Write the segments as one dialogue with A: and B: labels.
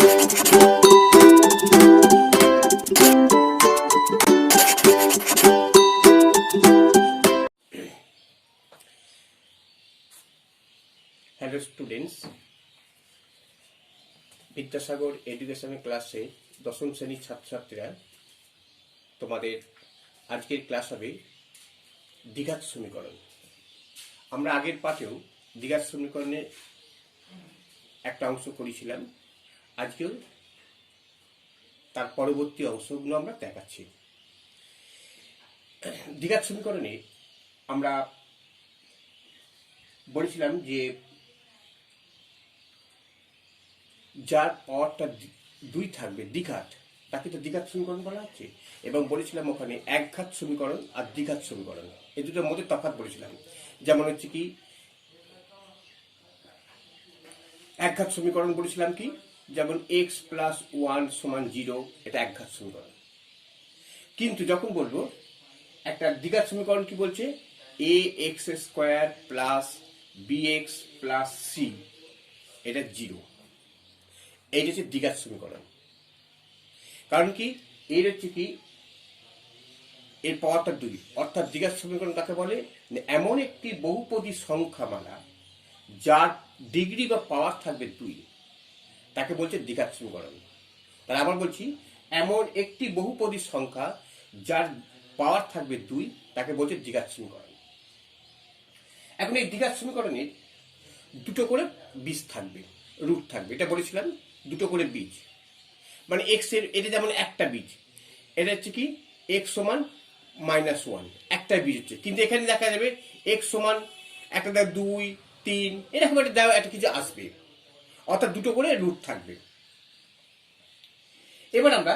A: Hello students, Vidyasagar এডুকেশনের ক্লাসে দশম শ্রেণীর ছাত্রছাত্রীরা, তোমাদের আজকের ক্লাস হবে দ্বিঘাত সমীকরণ। আমরা আগের পাঠেও দ্বিঘাত সমীকরণের একটা অংশ করেছিলাম, আজকেও তার পরবর্তী অংশগুলো আমরা দেখাচ্ছি। দ্বিঘাত সমীকরণে আমরা বলেছিলাম যে যার পাওয়ারটা 2 থাকবে দ্বিঘাত, তাকে তো দ্বিঘাত সমীকরণ বলা হচ্ছে। এবং বলেছিলাম ওখানে একঘাত সমীকরণ আর দ্বিঘাত সমীকরণ, এই দুটোর মধ্যে তফাৎ বলেছিলাম। যেমন হচ্ছে কি একঘাত সমীকরণ বলেছিলাম কি, যেমন x + 1 = 0, এটা একঘাত সমীকরণ। কিন্তু যখন বলবো একটা দ্বিঘাত সমীকরণ কি বলছে, ax² + bx + c, এটা 0, এই হচ্ছে দ্বিঘাত সমীকরণ। কারণ কি, এর হচ্ছে কি এর পাওয়ারটা 2, অর্থাৎ দ্বিঘাত সমীকরণ কাকে বলে, এমন একটি বহুপদী সংখ্যামালা যার ডিগ্রি বা পাওয়ার থাকবে 2, তাকে বলছে দ্বিঘাত সমীকরণ। তাহলে আবার বলছি, এমন একটি বহুপদী সংখ্যা যার পাওয়ার থাকবে 2, তাকে বলছে দ্বিঘাত সমীকরণ। এখন এই দ্বিঘাত সমীকরণের দুটো করে বীজ থাকবে, রুট থাকবে, এটা বলেছিলাম, দুটো করে বীজ। মানে এক্স এর, এটা যেমন একটা বীজ, এটা হচ্ছে কি x = -1, একটা বীজ হচ্ছে। কিন্তু এখানে দেখা যাবে x একটা 2, 3, এরকম একটা দেওয়া একটা কিছু আসবে, অর্থাৎ দুটো করে রুট থাকবে। এবার আমরা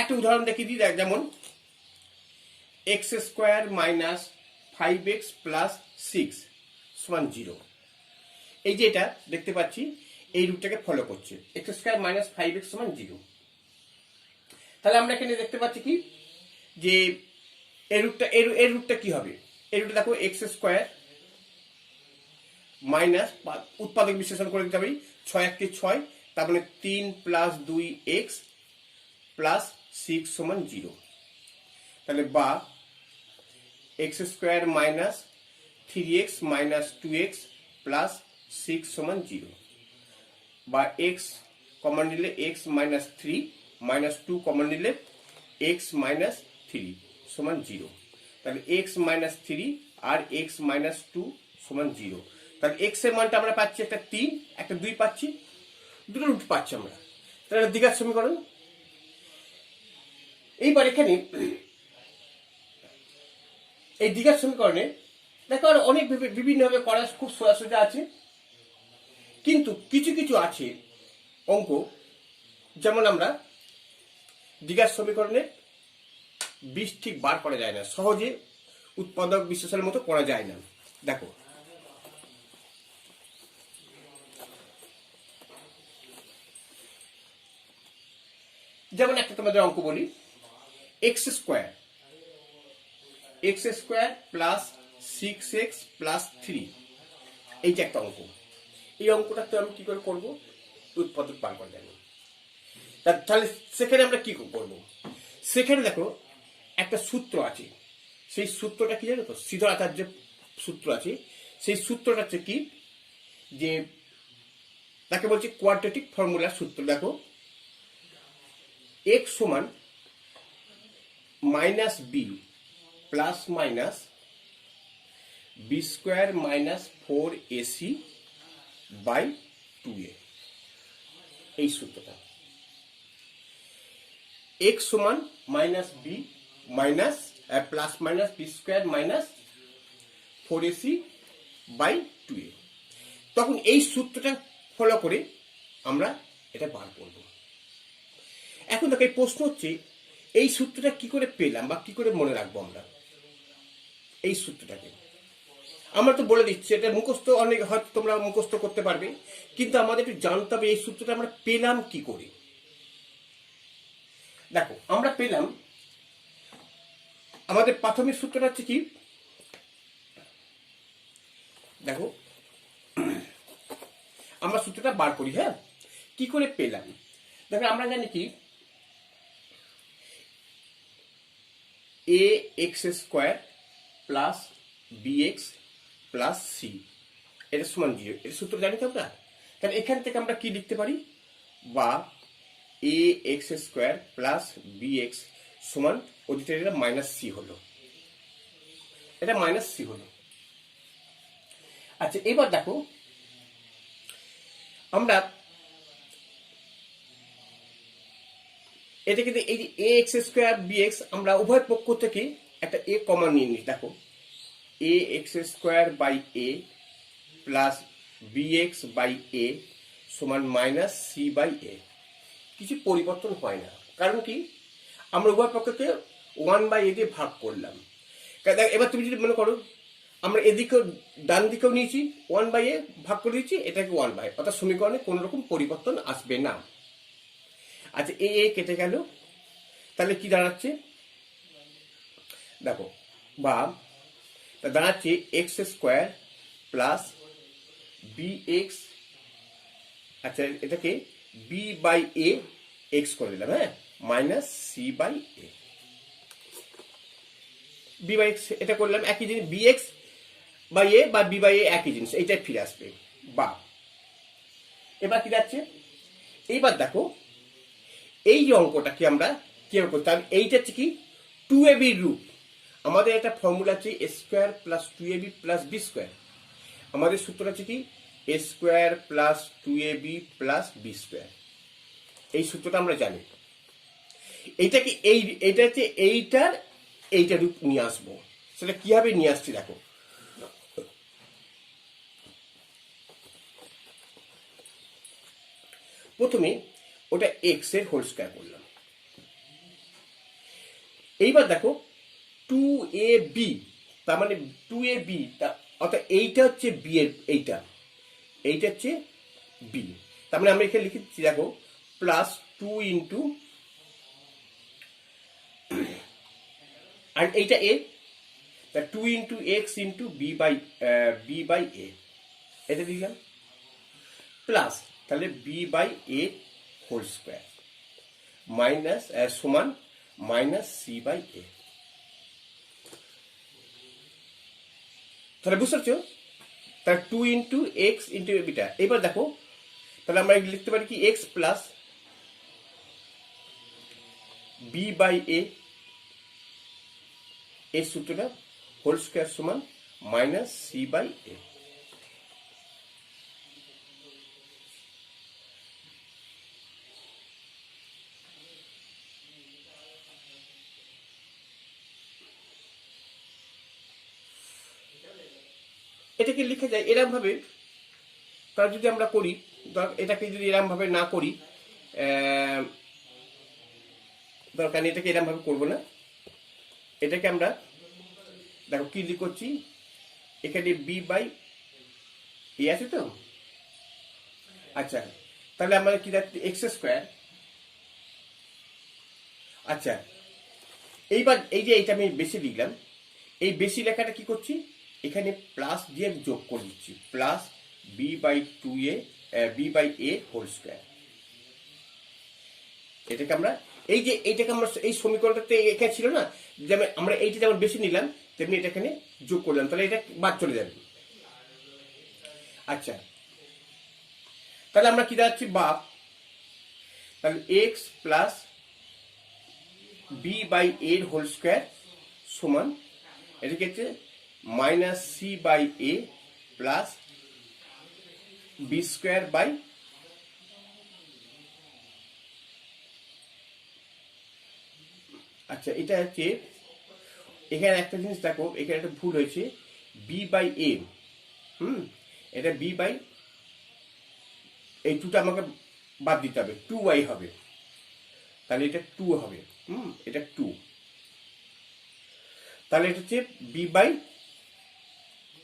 A: একটা উদাহরণ দেখিয়ে দিই, যেমন x² - 5x + 6 = 0। এই যে এটা দেখতে পাচ্ছি, এই রুটটাকে ফলো করছে, x² - 5x = 0। তাহলে আমরা এখানে দেখতে পাচ্ছি কি, যে এর রুটটা কি হবে, এই রুটটা দেখো x² মাইনাস, উৎপাদক বিশ্লেষণ করে দিতে হবে, 6 × 1 = 6, তার মানে 3 + 2x + 6 = 0। তাহলে বা x² - 3x - 2x + 6 = 0, বা x কমন নিলে x - 3 - 2 কমন নিলে x - 3 = 0। তাহলে x - 3 আর x - 2 = 0। তাহলে x এর মানটা আমরা পাচ্ছি একটা 3, একটা 2 পাচ্ছি, দুটো রুট পাচ্ছি আমরা। তাহলে দ্বিঘাত সমীকরণ। এইবার এখানে এই দ্বিঘাত সমীকরণে দেখো আর অনেক বিভিন্নভাবে করা খুব সোজা আছে, কিন্তু কিছু কিছু আছে অঙ্ক, যেমন আমরা দ্বিঘাত সমীকরণে বীজ ঠিক বার করা যায় না, সহজে উৎপাদক বিশ্লেষণের মতো করা যায় না। দেখো যেমন একটা তোমাদের অঙ্ক বলি, x² + 6x + 3, এই যে একটা অঙ্ক। এই অঙ্কটা তো আমি কি করে করবো, উৎপাদক বার করা যায় না। তাহলে সেখানে আমরা কি করব, সেখানে দেখো একটা সূত্র আছে, সেই সূত্রটা কি জানো তো, শ্রীধর আচার্য সূত্র আছে। সেই সূত্রটা হচ্ছে কি, যে তাকে বলছে কোয়াড্রেটিক ফর্মুলার সূত্র। দেখো x = -b ± b² - 4ac / 2a, এই সূত্রটা। x = -b ± b² - 4ac / 2a। তখন এই সূত্রটা ফলো করে আমরা এটা বার করব। এখন দেখো এই প্রশ্ন হচ্ছে, এই সূত্রটা কি করে পেলাম বা কি করে মনে রাখবো আমরা এই সূত্রটাকে। আমরা তো বলে দিচ্ছি, এটা মুখস্থ, অনেক হয়তো তোমরা মুখস্থ করতে পারবে, কিন্তু আমাদের একটু জানতে হবে এই সূত্রটা আমরা পেলাম কি করে। দেখো আমরা পেলাম, আমাদের প্রাথমিক সূত্রটা হচ্ছে কি, দেখো আমরা সূত্রটা বার করি। হ্যাঁ, কি করে পেলাম, দেখো আমরা জানি কি a x square plus b x plus c এটা সমান 0, এটা সূত্র জানি তো আমরা। তাহলে এখান থেকে আমরা কি লিখতে পারি, বা a x square plus b x সমান ওদিকে এটা মাইনাস সি হলো, এটা মাইনাস সি হলো। আচ্ছা এবার দেখো আমরা এটা কিন্তু এই যে এ এক্স স্কোয়ার বি এক্স আমরা উভয় পক্ষ থেকে একটা এ কমন নিয়ে নিই। দেখো a x square by a plus b x by a সমান মাইনাস সি বাই এ, কিছু পরিবর্তন হয় না। কারণ কি, আমরা উভয় পক্ষকে 1/a দিয়ে ভাগ করলাম। এবার তুমি যদি মনে করো আমরা এদিকেও ডান দিকেও নিয়েছি 1/a ভাগ করে দিচ্ছি, এটাকে 1/, অর্থাৎ সমীকরণে কোনো রকম পরিবর্তন আসবে না। আচ্ছা এ এ কেটে গেল, তাহলে কি দাঁড়াচ্ছে দেখো, বা দাঁড়াচ্ছে x square plus b x, আচ্ছা এটাকে বি বাই এ এক্স করে দিলাম, হ্যাঁ, minus c by a. B by x এটা করলাম, একই জিনিস, বি এক্স বাই এ বা বি বাই এ একই জিনিস, এইটাই ফিরে আসবে। বা এবার কি যাচ্ছে, এইবার দেখো এই যে অঙ্কটাকে আমরা কিভাবে করতাম, এইটা হচ্ছে কি 2ab রুট। আমাদের একটা ফর্মুলা আছে a square plus 2ab plus b square. আমাদের সূত্র আছে কি a square plus 2ab plus b square, এই সূত্রটা আমরা জানি। এইটা কি এইটা হচ্ছে এইটা রূপ নিয়ে আসবো। সেটা কিভাবে নিয়ে আসছি দেখো, প্রথমে ওটা এক্স এর হোল স্কয়ার করলাম। এইবার দেখো 2ab, তার মানে 2ab, অর্থাৎ এইটা হচ্ছে বি এর, এইটা হচ্ছে বি, তার মানে আমরা এখানে লিখেছি দেখো প্লাস 2 ইন্টু, আর এইটা a, 2 into x into b by a, এটা দিলাম প্লাস, তাহলে b by a whole square minus সমান মাইনাস সি বাই এ। তাহলে বুঝতে পারছো, তাহলে 2 ইন্টু এক্স ইন্টু বিটা। এবার দেখো তাহলে আমরা লিখতে পারি কি এক্স প্লাস বি বাই এ, এই সূত্রটা হোল স্কোয়ার সমান মাইনাস সি বাই এ। এটাকে লিখে যায় এরম ভাবে। তার যদি আমরা করি, এটাকে যদি এরম ভাবে না করি, দরকার নেই, এটাকে এরম ভাবে করবো না। এটাকে আমরা দেখো কি করছি, এখানে বি বাই এ আছে তো, আচ্ছা তাহলে আমরা কি রাখছি এক্স স্কোয়ার। আচ্ছা এইবার এই যে এইটা আমি বেশি লিখলাম, এই বেশি লেখাটা কি করছি, এখানে প্লাস দিয়ে যোগ করে দিচ্ছি, plus b by a whole square. এটাকে আমরা এইটাকে আমরা এই সমীকরণটাতে এখানে ছিল না, যেমন আমরা এইটা যেমন বেশি নিলাম তেমনি এটা এখানে যোগ করলাম, তাহলে এটা বাদ চলে যাবে। আচ্ছা তাহলে আমরা কি দাঁড়াচ্ছি, বা তাহলে এক্স প্লাস বি বাই এর হোল স্কোয়ার সমান, এটাকে হচ্ছে minus c by a plus b square by, আচ্ছা এটা হচ্ছে এখানে একটা জিনিস দেখো, এখানে একটা ভুল হয়েছে, বি বাই এ, এটা বি বাই, এই টুটা আমাকে বাদ দিতে হবে, 2y হবে, তাহলে এটা 2 হবে, এটা 2, তাহলে এটা হচ্ছে বি বাই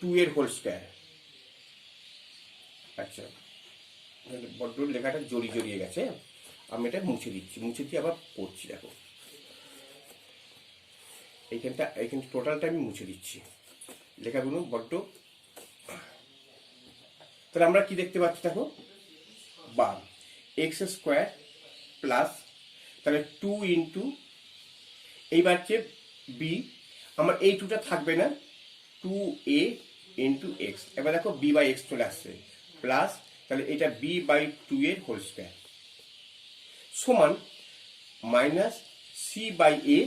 A: 2 এর হোল স্কোয়ার। আচ্ছা বড্ড লেখাটা জড়িয়ে গেছে, আমি এটা মুছে দিচ্ছি, মুছে দিয়ে আবার করছি। দেখো এইখানটা টোটালটা আমি মুছে দিচ্ছি, লেখাগুলো বড্ড। তাহলে আমরা কি দেখতে পাচ্ছি দেখো, বা এক্স স্কোয়ার প্লাস তাহলে 2 ইন্টু এইবার হচ্ছে বি, আমার এই 2টা থাকবে না, 2a ইন্টু এক্স। এবার দেখো বি বাই এক্স চলে আসছে প্লাস তাহলে এটা বি বাই 2 এর হোল স্কোয়ার সমান minus c by a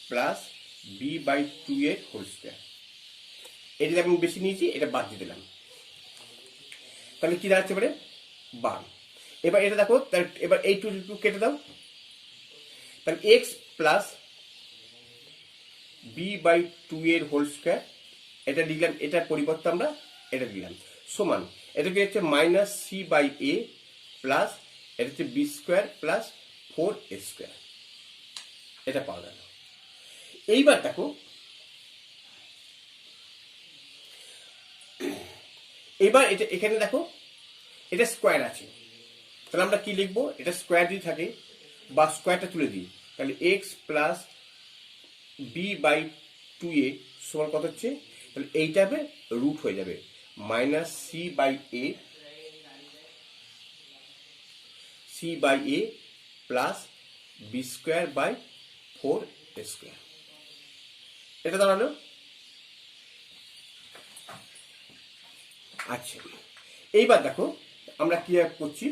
A: plus b by 2 এর হোল স্কোয়ার। এটা আমি বেশি নিয়েছি, এটা বাদ দিয়ে দিলাম, তাহলে কি দাঁড়াচ্ছে এবারে 12। এবার এটা দেখো, এবার এই 2 কেটে দাও, তাহলে এক্স প্লাস বি বাই 2 এর হোল স্কোয়ার, এটা লিখলাম, এটার পরিবর্তে আমরা এটা দিলাম সমান, এটা কি হচ্ছে minus c by a plus এটা হচ্ছে B square plus 4a square, এটা পাওয়া গেল। এইবার দেখো এবার এটা এখানে দেখো এটা স্কোয়ার আছে, তাহলে আমরা কি লিখবো, এটা স্কোয়ার যদি থাকে বা স্কোয়ারটা তুলে দিই, তাহলে x plus b by 2a সমান কত হচ্ছে, তাহলে এইটা হবে রুট হয়ে যাবে minus c by a plus b square by 4a square, এটা দাঁড়ালো। আচ্ছা এইবার দেখো আমরা কি করছি,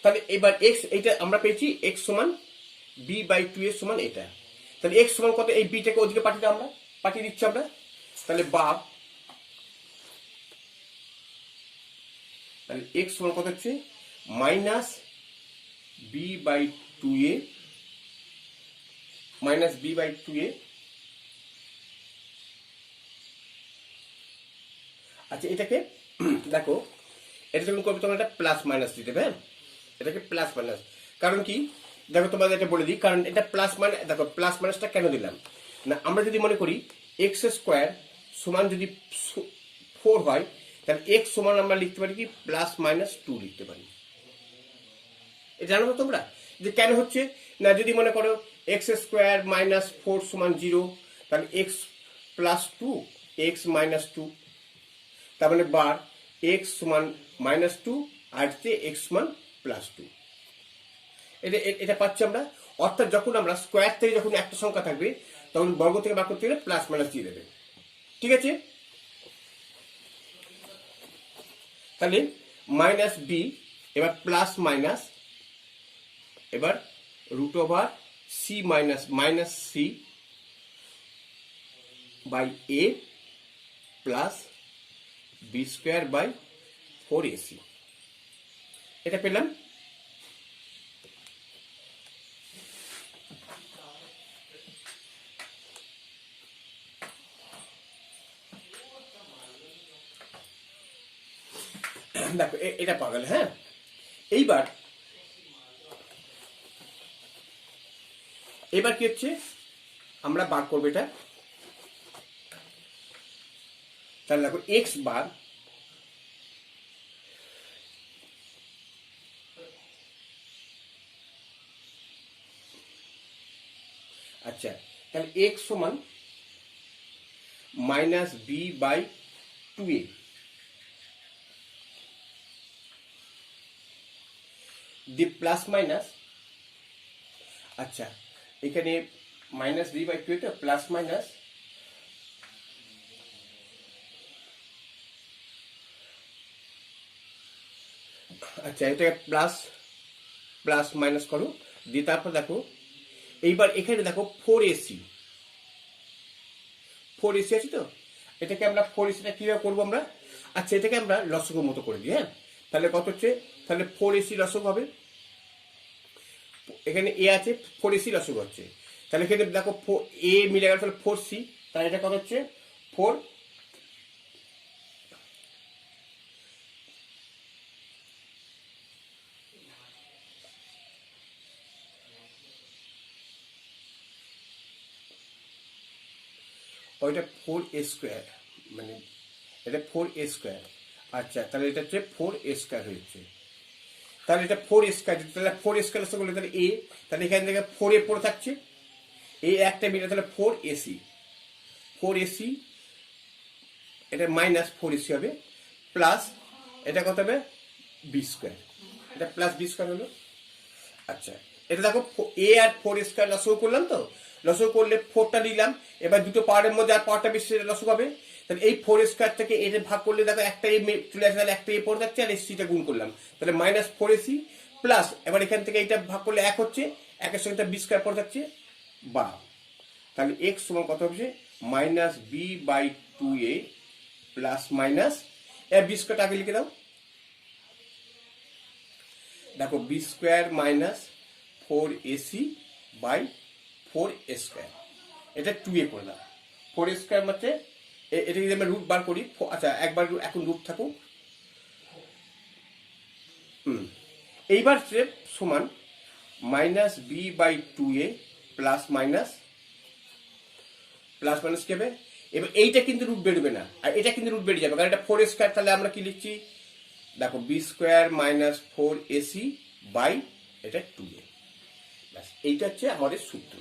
A: তাহলে এবার এক্স, এইটা আমরা পেয়েছি এক্স সমান বি বাই 2 এর সমান এটা, তাহলে এক্স সমান কত, এই বিটাকে ওদিকে পাঠিয়ে দিচ্ছি আমরা, তাহলে তাহলে এক্স সমান কত হচ্ছে মাইনাস বি বাই 2a আচ্ছা এটাকে দেখো, এটা যখন করবে তখন এটা প্লাস মাইনাস দিতে হবে, হ্যাঁ এটাকে প্লাস মাইনাস, কারণ কি দেখো তোমাদের এটা বলে দিই, কারণ এটা প্লাস মাইনাস, দেখো প্লাস মাইনাসটা কেন দিলাম না, আমরা যদি মনে করি এক্স স্কোয়ার সমান যদি 4 হয়, তাহলে এক্স সমান আমরা লিখতে পারি কি প্লাস মাইনাস 2 লিখতে পারি। এটা জানো তো তোমরা যে কেন হচ্ছে না, যদি মনে করো এক্স স্কোয়ার মাইনাস 4 সমান 0, তাহলে এক্স প্লাস 2 এক্স মাইনাস 2, তার মানে বার এক্স সমান মাইনাস 2 আর এক্স সমান প্লাস 2, এটা পাচ্ছি আমরা। অর্থাৎ যখন আমরা স্কোয়ার থেকে যখন একটা সংখ্যা থাকবে তখন বর্গ থেকে বার করতে গেলে প্লাস মাইনাস দিয়ে দেবে, ঠিক আছে। তাহলে মাইনাস বি, এবার প্লাস মাইনাস, এবার root over c minus c by a plus b square by 4ac, এটা পেলাম। দেখো এটা পাওয়া গেল, হ্যাঁ। এবার কি হচ্ছে, আমরা বার করবো এটা, তাহলে দেখো এক্স বার আচ্ছা, তাহলে এক্স সমান মাইনাস বি বাই 2a দিয়ে প্লাস মাইনাস, আচ্ছা এখানে মাইনাস বি বাই 2 তো প্লাস মাইনাস আচ্ছা এটা প্লাস মাইনাস করো, দিয়ে তারপর দেখো এইবার এখানে দেখো 4ac আছে তো, এটাকে আমরা 4ac কিভাবে করবো আমরা, আচ্ছা এটাকে আমরা লসগু মতো করে দিই, হ্যাঁ। তাহলে কত হচ্ছে, তাহলে 4ac লসগু হবে, এখানে এ আছে 4ac লসগু হচ্ছে, তাহলে এখানে দেখো এ মিলে গেল, তাহলে 4c, তাহলে এটা কত হচ্ছে 4, ওইটা 4a স্কোয়ার, মানে এটা 4a স্কোয়ার, আচ্ছা তাহলে এটা হচ্ছে 4a স্কোয়ার হয়েছে, তাহলে এটা 4a স্কোয়ার, তাহলে 4a স্কোয়ার করলে তাহলে এ, তাহলে এখান থেকে 4a পড়ে থাকছে, এই একটা মিলে তাহলে 4ac, 4ac এটা মাইনাস 4ac হবে, প্লাস এটা কত হবে বি স্কোয়ার, এটা প্লাস বি স্কোয়ার হলো। আচ্ছা এটা দেখো এ আর 4 স্কোয়ার লসও করলাম, তো লসও করলে 4টা নিলাম, এবার দুটো পাওয়ারের মধ্যে আর পাওয়ারটা বেশি লসও হবে, তাহলে এই 4 স্কোয়ার থেকে এটা ভাগ করলে দেখো একটা এ চলে আসে, তাহলে একটা এ পড়ে যাচ্ছে আর এসিটা গুণ করলাম, তাহলে মাইনাস 4ac প্লাস এবার এখান থেকে এইটা ভাগ করলে 1 হচ্ছে, একের সঙ্গে বি স্কোয়ার পড়ে যাচ্ছে বা, তাহলে এক্স সমান কত হচ্ছে minus b by 2a plus minus a b স্কোয়ারটা আগে লিখে দাও, দেখো b square minus 4ac by 4a square, এটা 2a করে দাও, 4a স্কোয়ার মানে এটা যদি আমরা রুট বার করি, আচ্ছা একবার এখন রুট থাকুক, এইবার স্টেপ সমান minus b by 2a plus minus কি হবে, এবার এইটা কিন্তু রুট বেরোবে না, আর এটা কিন্তু রুট বেরিয়ে যাবে, কারণ এটা 4 স্কোয়ার, তাহলে আমরা কি লিখছি দেখো b square minus 4ac by এটা 2a, ব্যাস এইটা হচ্ছে আমাদের সূত্র।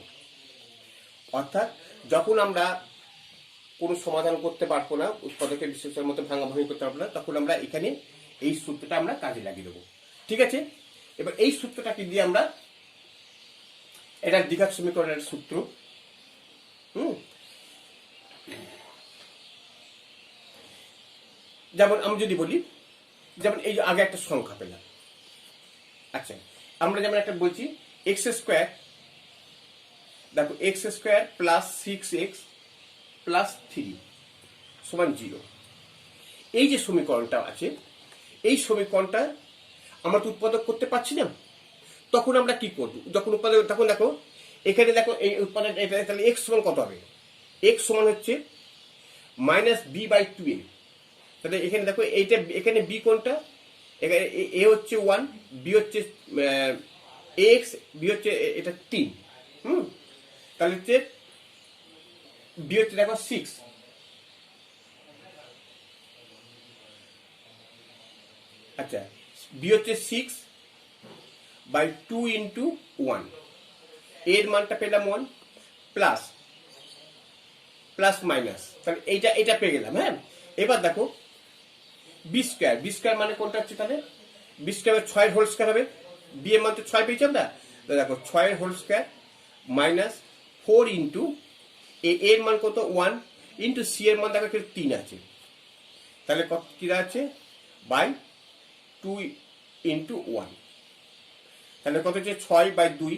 A: অর্থাৎ যখন আমরা কোনো সমাধান করতে পারবো না, উৎপাদকের বিশ্লেষণের মতো ভাঙাভাঙি করতে পারবো না, তখন আমরা এখানে এই সূত্রটা আমরা কাজে লাগিয়ে দেবো। ঠিক আছে, এবার এই সূত্রটাকে দিয়ে আমরা এটা দ্বিঘাত সমীকরণের সূত্র, যেমন আমি যদি বলি, যেমন এই আগে একটা সংখ্যা পেলাম, আচ্ছা আমরা যেমন একটা বলছি এক্স স্কোয়ার, দেখো x square plus 6x plus 3 সমান 0, এই যে সমীকরণটা আছে, এই সমীকরণটা আমরা তো উৎপাদক করতে পারছি না, তখন আমরা কি করব, যখন উৎপাদক, তখন দেখো এখানে দেখো এই উৎপাদক, তাহলে এক্স সমান কত হবে, এক্স সমান হচ্ছে মাইনাস বি বাই 2a, তাহলে এখানে দেখো এইটা, এখানে বি কোনটা, এখানে এ হচ্ছে 1, বি হচ্ছে এক্স, বি হচ্ছে এটা 3, তাহলে হচ্ছে বি হচ্ছে দেখো 6, আচ্ছা বি হচ্ছে 6 বাই 2 ইন্টু 1, এর মানটা পেলাম 1 প্লাস প্লাস মাইনাস, তাহলে এটা পেয়ে গেলাম। হ্যাঁ, এবার দেখো বি স্কোয়ার, বি স্কোয়ার মানে কোনটা হচ্ছে, তাহলে বি স্কোয়ার 6 হোল স্কোয়ার হবে, বি এর মান তো 6 পেয়েছি আমরা, দেখো 6 হোল স্কোয়ার মাইনাস 4 ইন্টু এর মান কত 1 ইন্টু সি এর মান দেখো 3 আছে, তাহলে কত কি আছে বাই 2 ইন্টু 1, তাহলে কত হচ্ছে 6 বাই 2,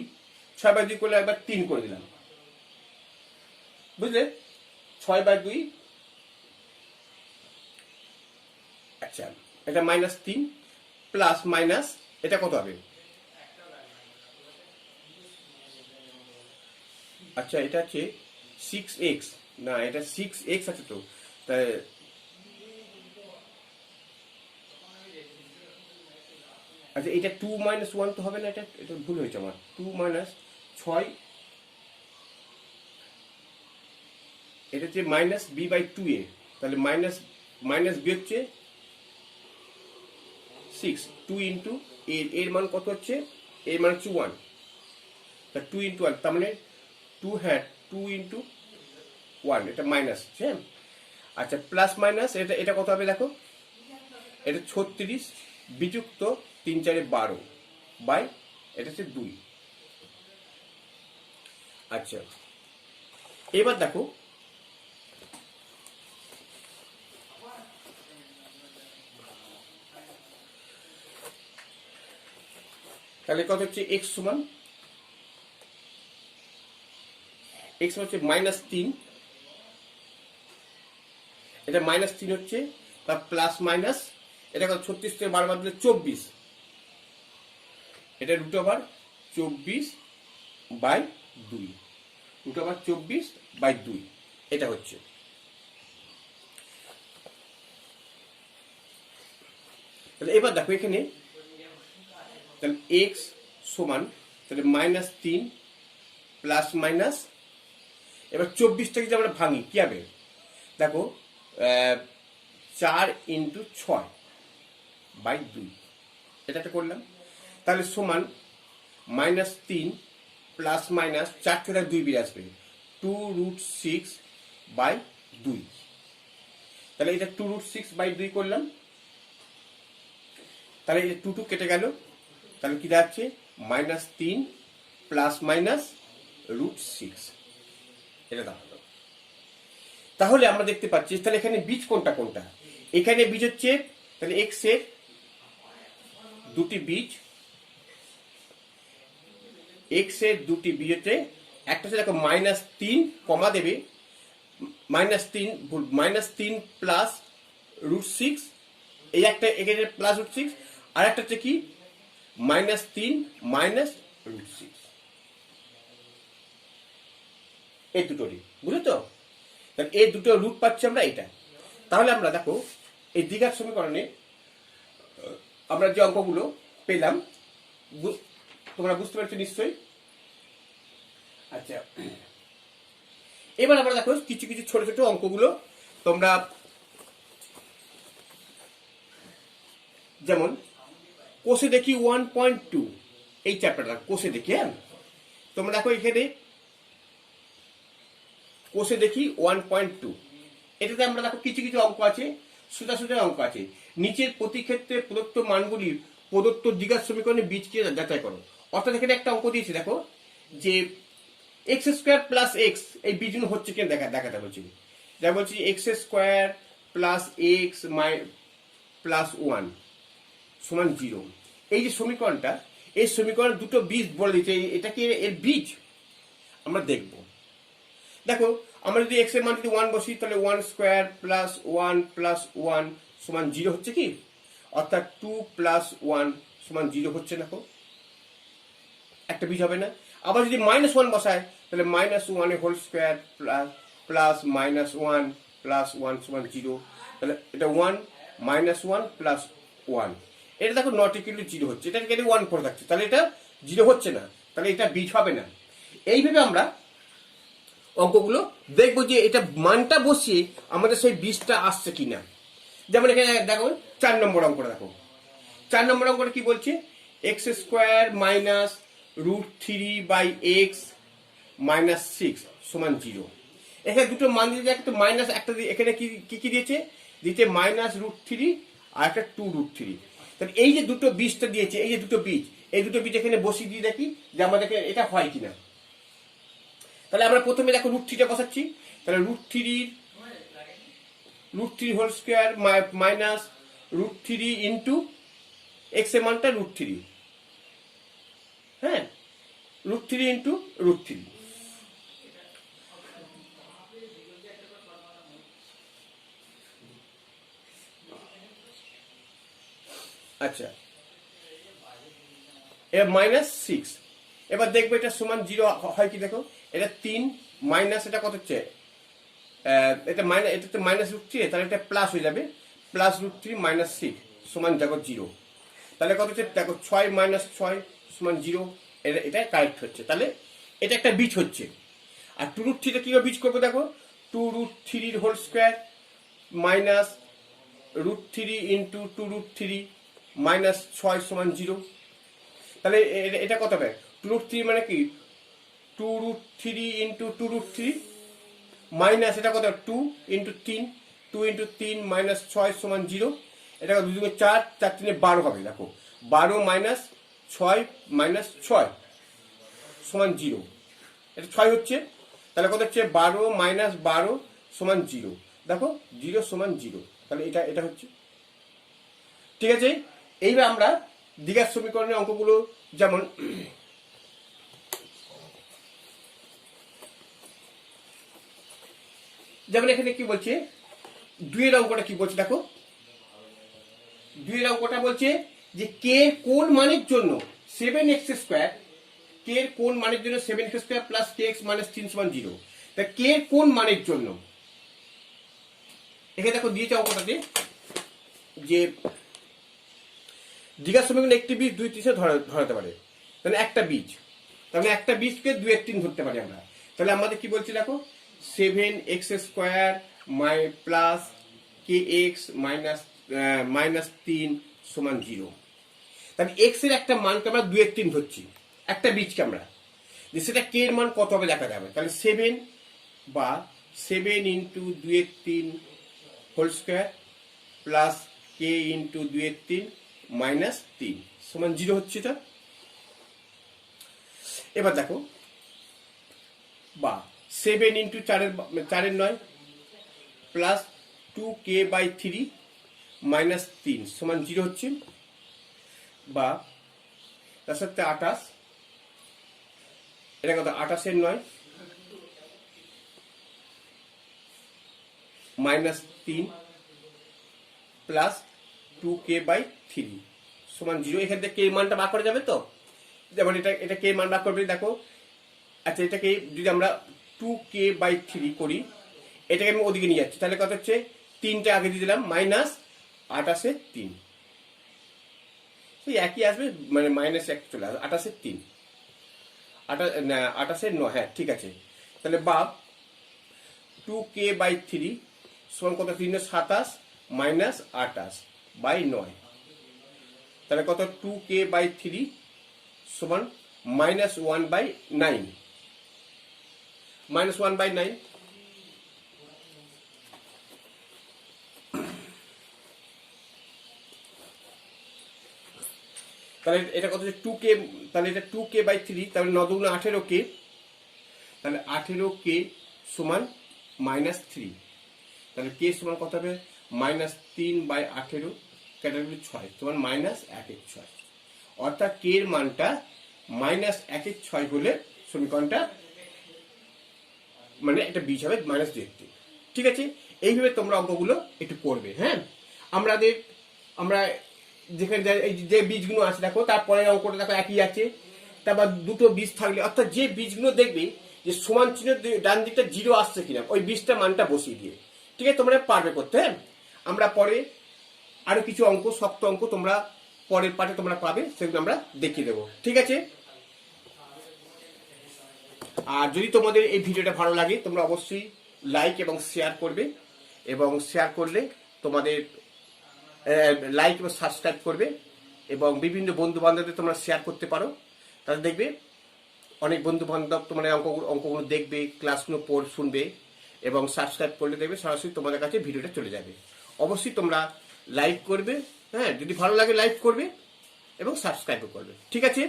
A: 6 বাই 2 করলে একবার 3 করে দিলাম, বুঝলে 6 বাই 2, আচ্ছা এটা মাইনাস 3 প্লাস মাইনাস এটা কত হবে, আচ্ছা এটা হচ্ছে 6x, না এটা 6x আছে তো, তাই আচ্ছা এটা 2 মাইনাস 1 তো হবে না, এটা এটা ভুল হয়েছে আমার, 2 মাইনাস 6, এটা হচ্ছে মাইনাস বি বাই 2a, তাহলে মাইনাস মাইনাস বি হচ্ছে 6, 2 ইন্টু এর মান কত হচ্ছে, এর মান হচ্ছে 1, তা 2 ইন্টু 1, তার মানে 2, হ্যাঁ 2 ইন্টু 1, এটা মাইনাস, হ্যাঁ আচ্ছা প্লাস মাইনাস এটা কত হবে দেখো, এটা 36 বিযুক্ত 3 4 12 বাই এটা হচ্ছে 2, আচ্ছা এবার দেখো তাহলে কত হচ্ছে এক্স সমান, এক্স হচ্ছে মাইনাস 3, এটা মাইনাস 3 হচ্ছে, তার প্লাস মাইনাস এটা কত 36 থেকে 12 বাদ দিলে 24, এটা root over 24 by 2, root over 24 by 2, এটা হচ্ছে, তাহলে এবার দেখো এখানে তাহলে এক্স সমান তাহলে মাইনাস 3 প্লাস মাইনাস, এবার 24টাকে যদি আমরা ভাঙি কি হবে দেখো 4 ইন্টু 6 বাই 2, এটা করলাম, তাহলে সমান মাইনাস 3 প্লাস মাইনাস 4 থেকে 2 বেরিয়ে আসবে 2√6/2। তাহলে এটা 2√6/2 করলাম, তাহলে এই 2 কেটে গেল, তাহলে কি দাঁড়াচ্ছে -3 প্লাস মাইনাস √6 এটা দাঁড়ালো। তাহলে আমরা দেখতে পাচ্ছি তাহলে এখানে বীজ কোনটা কোনটা, এখানে বীজ হচ্ছে তাহলে এক্স এর দুটি বীজ, এক্স এর দুটি বীজ হচ্ছে একটা হচ্ছে দেখো -3 কমা দেবে -3 প্লাস √6, এই একটা এখানে প্লাস √6, আর একটা হচ্ছে কি -3 মাইনাস √6, এই দুটোরই বুঝলো তো। তাহলে এই দুটো রুট পাচ্ছি আমরা এটা। তাহলে আমরা দেখো এই দ্বিঘাত সমীকরণে আমরা যে অঙ্কগুলো পেলাম তোমরা বুঝতে পারছো নিশ্চয়ই। আচ্ছা, এবার আমরা দেখো কিছু কিছু ছোট ছোট অঙ্কগুলো তোমরা, যেমন কোষে দেখি 1.2 এই চ্যাপ্টারটা কোষে দেখি। হ্যাঁ, তোমরা দেখো এখানে কোষে দেখি 1.2, এটাতে আমরা দেখো কিছু কিছু অঙ্ক আছে, সোজা সোজা অঙ্ক আছে। নিচের প্রতি ক্ষেত্রে প্রদত্ত মানগুলির প্রদত্ত দ্বিঘাত সমীকরণে বীজকে যাচাই করো। অর্থাৎ এখানে একটা অঙ্ক দিয়েছে দেখো যে x² প্লাস এক্স এই বীজগুলো হচ্ছে কিনা দেখাতে বলছি। যা বলছি x² প্লাস এক্স প্লাস 1 সমান 0, এই যে সমীকরণটা, এই সমীকরণ দুটো বীজ বলে দিচ্ছে, এটা কি এর বীজ আমরা দেখব। দেখো আমরা যদি x এর মান যদি 1 বসি তাহলে 1² প্লাস 1 প্লাস 1 সমান 0 হচ্ছে কি, অর্থাৎ 2 প্লাস 1 সমান 0 হচ্ছে। দেখো একটা বীজ হবে না। আবার যদি -1 বসায় তাহলে -1 এর হোল স্কয়ার প্লাস -1 প্লাস 1 সমান 0, তাহলে এটা 1 -1 প্লাস 1, এটা দেখো নট ইকুয়াল টু 0 হচ্ছে, এটা এখানে 1 পড়ে থাকছে, তাহলে এটা 0 হচ্ছে না, তাহলে এটা বীজ হবে না। এইভাবে আমরা অঙ্কগুলো দেখবো যে এটা মানটা বসিয়ে আমাদের সেই বীজটা আসছে কিনা। যেমন এখানে দেখো 4 নম্বর অঙ্কটা দেখো, 4 নম্বর অঙ্কটা কি বলছে, x² মাইনাস √3/x মাইনাস 6 সমান 0। এখানে দুটো মান দিয়ে একটা মাইনাস একটা এখানে কি দিয়েছে -√3 আর একটা 2√3। তাহলে এই যে দুটো বীজটা দিয়েছে, এই যে দুটো বীজ, এই দুটো বীজ এখানে বসিয়ে দিয়ে দেখি যে আমাদের এটা হয় কিনা। তাহলে আমরা প্রথমে দেখো √3টা বসাচ্ছি, তাহলে √3 whole square minus √3 into x এর মানটা √3, হ্যাঁ √3 ইন্টু √3। আচ্ছা, এবার -6, এবার দেখবো এটা সমান 0 হয় কি। দেখো এটা 3 মাইনাস এটা কত হচ্ছে, এটা মাইনাস, এটা তো -√3, তাহলে এটা প্লাস হয়ে যাবে, প্লাস √3 মাইনাস 6 সমান দেখো 0। তাহলে কত হচ্ছে দেখো 6 মাইনাস 6 সমান 0, এটা কারেক্ট হচ্ছে। তাহলে এটা একটা বীজ হচ্ছে। আর 2√3টা কিভাবে বীজ করবো দেখো, 2√3 whole square minus √3 into 2√3 minus 6 সমান 0। তাহলে এটা কত হবে, 2√3 মানে কি 2√3 ইন্টু 2√3 মাইনাস এটা কত 2 ইন্টু 3, 2 ইন্টু 3 মাইনাস 6 সমান 0। এটা 2 2 4, 4 3 12 হবে। দেখো 12 মাইনাস 6 মাইনাস 6 সমান 0, এটা 6 হচ্ছে। তাহলে কত হচ্ছে 12 মাইনাস 12 সমান 0। দেখো 0 সমান 0, তাহলে এটা হচ্ছে ঠিক আছে। এইবার আমরা দ্বিঘাত সমীকরণের অঙ্কগুলো, যেমন এখানে কি বলছে 2 এর অঙ্কটা কি বলছে দেখো, 2 এর অঙ্কটা বলছে যে কে কোন মানের জন্য 7x², কে কোন মানের জন্য 7x² প্লাস kx মাইনাস 3 সমান 0। তা কে কোন মানের জন্য, এখানে দেখো দিয়েছে অঙ্কটাতে যে দ্বিঘাত সমীকরণ একটি বীজ 2 3 ধরাতে পারে, তাহলে একটা বীজ, তাহলে একটা বীজকে 2 এর 3 ধরতে পারি আমরা। তাহলে আমাদের কি বলছে দেখো 7x² প্লাস kx মাইনাস 3 সমান 0। তাহলে x এর একটা মানকে আমরা 2 এর 3 ধরছি, একটা বীজকে আমরা। যে সেটা কে এর মান কত হবে দেখা যাবে। তাহলে 7 বা 7 ইন্টু 2/3 হোল স্কোয়ার প্লাস কে ইন্টু 2/3 মাইনাস 3 সমান 0 হচ্ছে এটা। এবার দেখো, বা 7 ইন্টু 4 9 প্লাস 2k/3 মাইনাস 3 সমান 0 হচ্ছে, বা তার সাথে 28, এটা কত 28 9 মাইনাস 3 প্লাস 2k/3 সমান 0। এখান থেকে কে মানটা বার করা যাবে তো, যেমন এটা কে মান বার করবে দেখো। আচ্ছা, এটাকে যদি আমরা 2k/3 করি, এটাকে আমি ওদিকে নিয়ে যাচ্ছি, তাহলে কত হচ্ছে 3টা আগে দিয়ে দিলাম মাইনাস 28 3, সেই একই আসবে, মানে মাইনাস 1 চলে আসবে, 28 3 28 9, হ্যাঁ ঠিক আছে। তাহলে বা 2k/3 সমান কত 3 27 মাইনাস 28/9, তাহলে কত 2k/3 সমান মাইনাস 1/9, মাইনাস 1/9। তাহলে এটা কত হচ্ছে 2k, তাহলে এটা 2k/3, তাহলে 9 দুগুণ 18k, তাহলে 18k সমান মাইনাস 3, তাহলে কে সমান কত হবে মাইনাস 3/18 ক্যাটাগরি 6 সমান মাইনাস 1/6, অর্থাৎ কে এর মানটা মাইনাস 1/6 হলে সমীকরণটা মানে একটা বীজ হবে মাইনাস 2/3। ঠিক আছে, এইভাবে তোমরা অঙ্কগুলো একটু করবে। হ্যাঁ, আমরা যেখানে যে বীজগুলো আছে দেখো, তারপরে অঙ্কটা দেখো একই আছে, তারপর দুটো বীজ থাকলে, অর্থাৎ যে বীজগুলো দেখবে যে সমান চিহ্ন ডান দিকটা 0 আসছে কিনা, ওই বীজটা মানটা বসিয়ে দিয়ে, ঠিক আছে, তোমরা পারবে করতে। হ্যাঁ, আমরা পরে আরো কিছু অঙ্ক, শক্ত অঙ্ক তোমরা পরের পাঠে তোমরা পাবে, সেগুলো আমরা দেখিয়ে দেবো। ঠিক আছে, আর যদি তোমাদের এই ভিডিওটা ভালো লাগে তোমরা অবশ্যই লাইক এবং শেয়ার করবে, এবং শেয়ার করলে তোমাদের লাইক এবং সাবস্ক্রাইব করবে, এবং বিভিন্ন বন্ধু বান্ধবদের তোমরা শেয়ার করতে পারো, তাহলে দেখবে অনেক বন্ধু বান্ধব তোমার অঙ্কগুলো দেখবে, ক্লাসগুলো শুনবে, এবং সাবস্ক্রাইব করলে দেখবে সরাসরি তোমাদের কাছে ভিডিওটা চলে যাবে। অবশ্যই তোমরা লাইক করবে, হ্যাঁ যদি ভালো লাগে লাইক করবে এবং সাবস্ক্রাইবও করবে। ঠিক আছে।